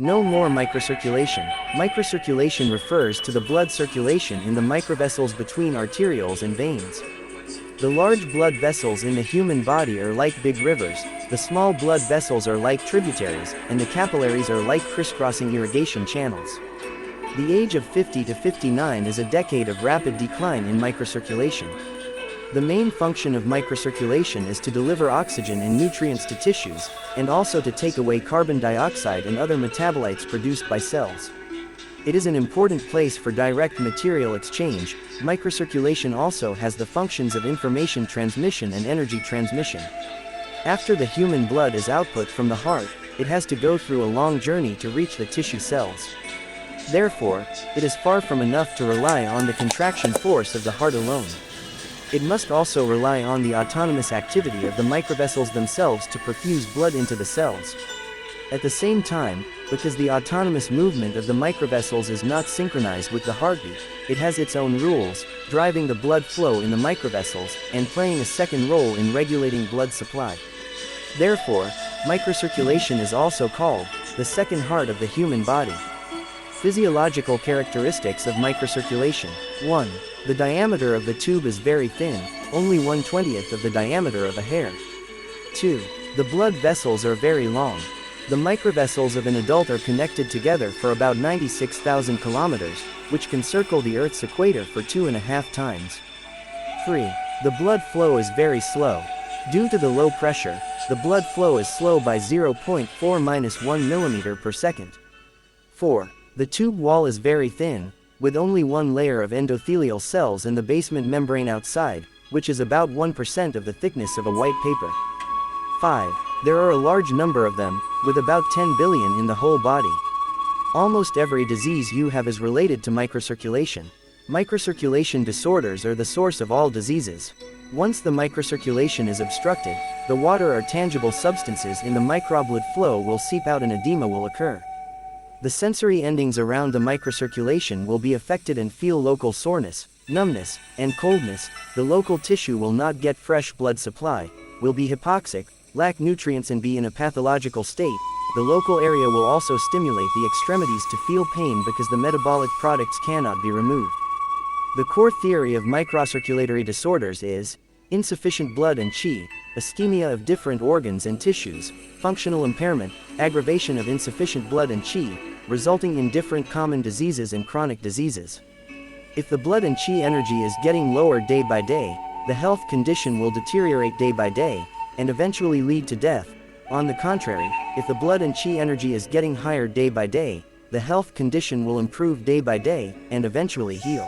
No more microcirculation. Microcirculation refers to the blood circulation in the microvessels between arterioles and veins. The large blood vessels in the human body are like big rivers, the small blood vessels are like tributaries, and the capillaries are like crisscrossing irrigation channels. The age of 50 to 59 is a decade of rapid decline in microcirculation. The main function of microcirculation is to deliver oxygen and nutrients to tissues, and also to take away carbon dioxide and other metabolites produced by cells. It is an important place for direct material exchange. Microcirculation also has the functions of information transmission and energy transmission. After the human blood is output from the heart, it has to go through a long journey to reach the tissue cells. Therefore, it is far from enough to rely on the contraction force of the heart alone. It must also rely on the autonomous activity of the microvessels themselves to perfuse blood into the cells. At the same time, because the autonomous movement of the microvessels is not synchronized with the heartbeat, it has its own rules, driving the blood flow in the microvessels, and playing a second role in regulating blood supply. Therefore, microcirculation is also called the second heart of the human body. Physiological characteristics of microcirculation. 1. The diameter of the tube is very thin, only 1/20th of the diameter of a hair. 2. The blood vessels are very long. The microvessels of an adult are connected together for about 96,000 kilometers, which can circle the Earth's equator for 2.5 times. 3. The blood flow is very slow. Due to the low pressure, the blood flow is slow by 0.4-1 mm per second. 4. The tube wall is very thin, with only one layer of endothelial cells and the basement membrane outside, which is about 1% of the thickness of a white paper. 5. There are a large number of them, with about 10 billion in the whole body. Almost every disease you have is related to microcirculation. Microcirculation disorders are the source of all diseases. Once the microcirculation is obstructed, the water or tangible substances in the microblood flow will seep out and edema will occur. The sensory endings around the microcirculation will be affected and feel local soreness, numbness, and coldness. The local tissue will not get fresh blood supply, will be hypoxic, lack nutrients and be in a pathological state. The local area will also stimulate the extremities to feel pain because the metabolic products cannot be removed. The core theory of microcirculatory disorders is insufficient blood and qi, ischemia of different organs and tissues, functional impairment, aggravation of insufficient blood and qi, resulting in different common diseases and chronic diseases. If the blood and qi energy is getting lower day by day, the health condition will deteriorate day by day, and eventually lead to death. On the contrary, if the blood and qi energy is getting higher day by day, the health condition will improve day by day, and eventually heal.